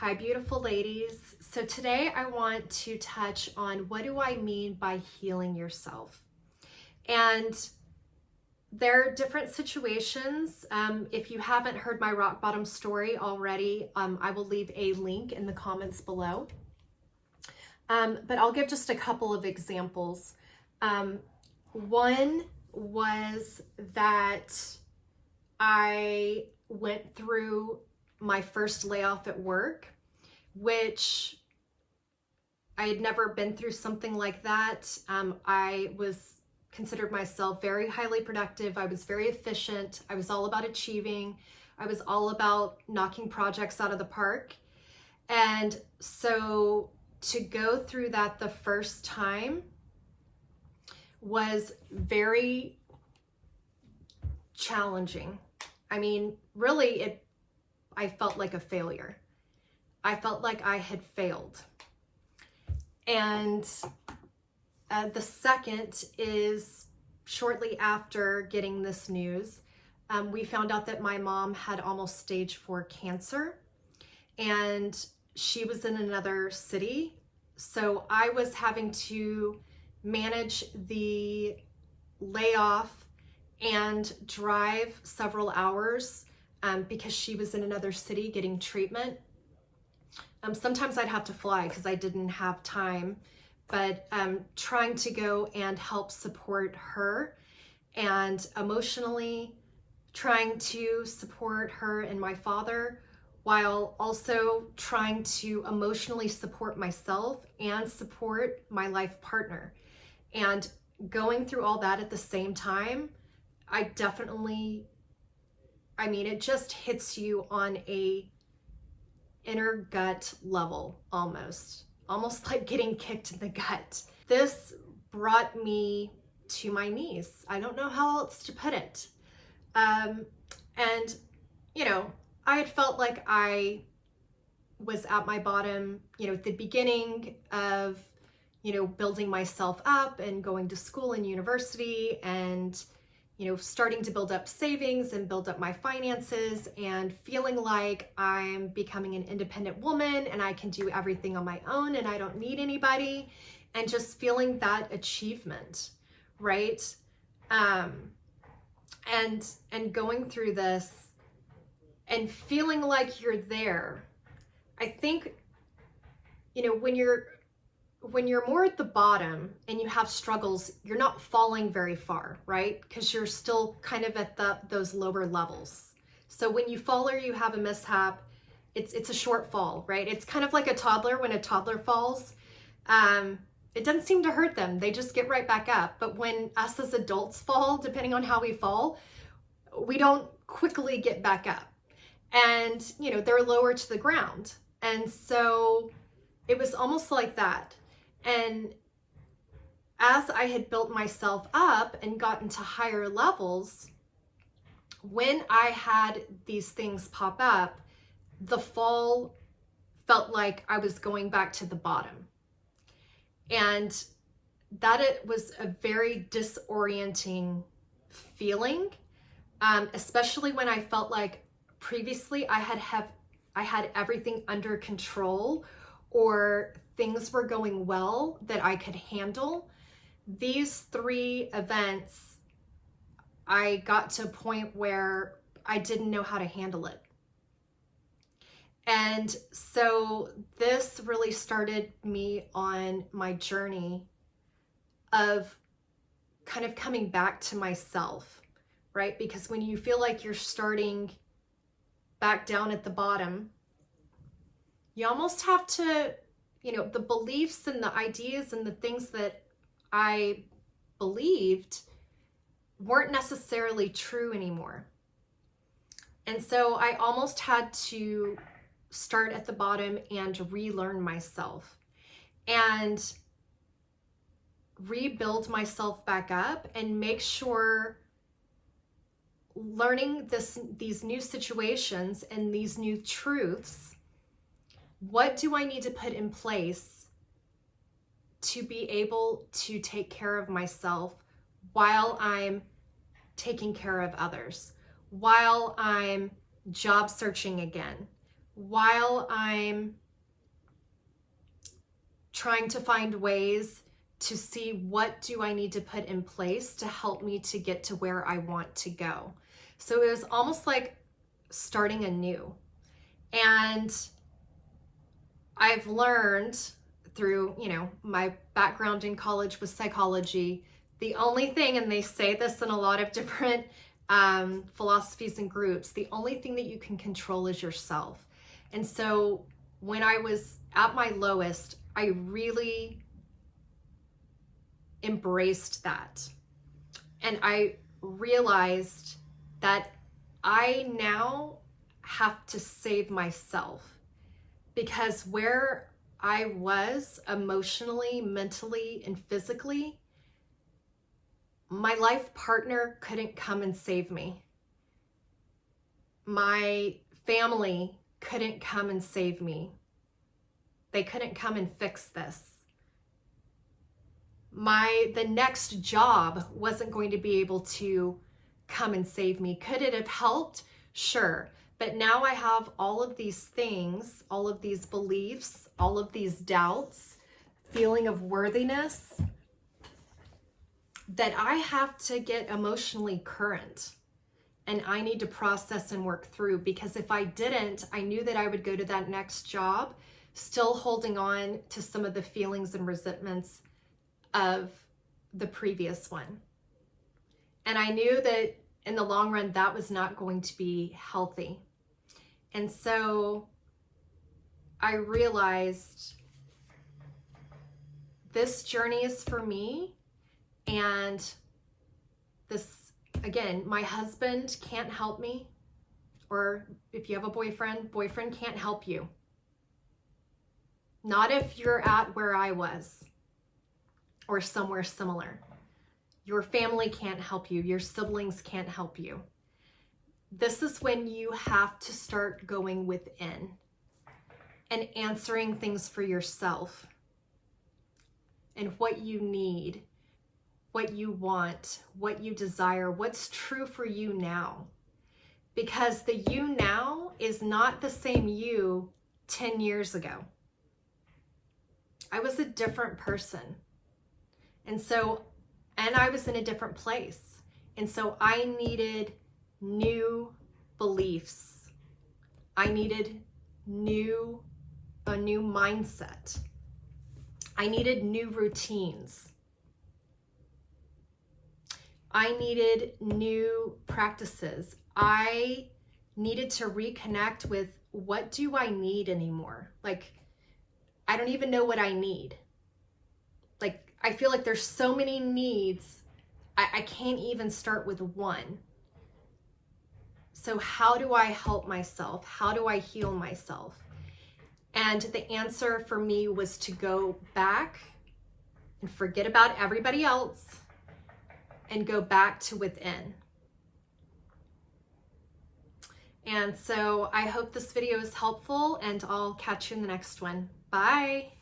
Hi, beautiful ladies. So today I want to touch on what do I mean by healing yourself? And there are different situations. If you haven't heard my rock bottom story already, I will leave a link in the comments below. But I'll give just a couple of examples. One was that I went through my first layoff at work, which I had never been through something like that. I considered myself very highly productive. I was very efficient. I was all about achieving. I was all about knocking projects out of the park. And so to go through that the first time was very challenging. I mean, really, I felt like a failure. I felt like I had failed. And the second is shortly after getting this news, we found out that my mom had almost stage 4 cancer, and she was in another city. So I was having to manage the layoff and drive several hours because she was in another city getting treatment. Sometimes I'd have to fly because I didn't have time, but trying to go and help support her and emotionally trying to support her and my father, while also trying to emotionally support myself and support my life partner. And going through all that at the same time, it just hits you on a inner gut level, almost like getting kicked in the gut. This brought me to my knees. I don't know how else to put it. And I had felt like I was at my bottom, at the beginning of, building myself up and going to school and university and, starting to build up savings and build up my finances and feeling like I'm becoming an independent woman and I can do everything on my own and I don't need anybody, and just feeling that achievement, right? And going through this and feeling like you're there. I think, when you're more at the bottom and you have struggles, you're not falling very far, right? Because you're still kind of at those lower levels. So when you fall or you have a mishap, it's a short fall, right? It's kind of like a toddler. When a toddler falls, it doesn't seem to hurt them. They just get right back up. But when us as adults fall, depending on how we fall, we don't quickly get back up. And, they're lower to the ground. And so it was almost like that. And as I had built myself up and gotten to higher levels, when I had these things pop up, the fall felt like I was going back to the bottom. And that it was a very disorienting feeling, especially when I felt like previously I had everything under control, or things were going well that I could handle. These 3 events, I got to a point where I didn't know how to handle it. And so this really started me on my journey of kind of coming back to myself, right? Because when you feel like you're starting back down at the bottom, you almost have to, the beliefs and the ideas and the things that I believed weren't necessarily true anymore. And so I almost had to start at the bottom and relearn myself and rebuild myself back up and make sure, learning these new situations and these new truths, what do I need to put in place to be able to take care of myself while I'm taking care of others, while I'm job searching again, while I'm trying to find ways to see what do I need to put in place to help me to get to where I want to go. So it was almost like starting anew. And I've learned through, my background in college was psychology. The only thing, and they say this in a lot of different philosophies and groups, the only thing that you can control is yourself. And so when I was at my lowest, I really embraced that. And I realized that I now have to save myself, because where I was emotionally, mentally, and physically, my life partner couldn't come and save me. My family couldn't come and save me. They couldn't come and fix this. The next job wasn't going to be able to come and save me. Could it have helped? Sure. But now I have all of these things, all of these beliefs, all of these doubts, feeling of worthiness that I have to get emotionally current, and I need to process and work through, because if I didn't, I knew that I would go to that next job still holding on to some of the feelings and resentments of the previous one. And I knew that in the long run, that was not going to be healthy. And so I realized this journey is for me. And this, again, my husband can't help me. Or if you have a boyfriend can't help you. Not if you're at where I was or somewhere similar. Your family can't help you. Your siblings can't help you. This is when you have to start going within and answering things for yourself and what you need, what you want, what you desire, what's true for you now. Because the you now is not the same you 10 years ago. I was a different person. And I was in a different place. And so I needed new beliefs. I needed a new mindset. I needed new routines. I needed new practices. I needed to reconnect with, what do I need anymore? Like, I don't even know what I need. Like, I feel like there's so many needs, I can't even start with one. So how do I help myself? How do I heal myself? And the answer for me was to go back and forget about everybody else and go back to within. And so I hope this video is helpful, and I'll catch you in the next one. Bye.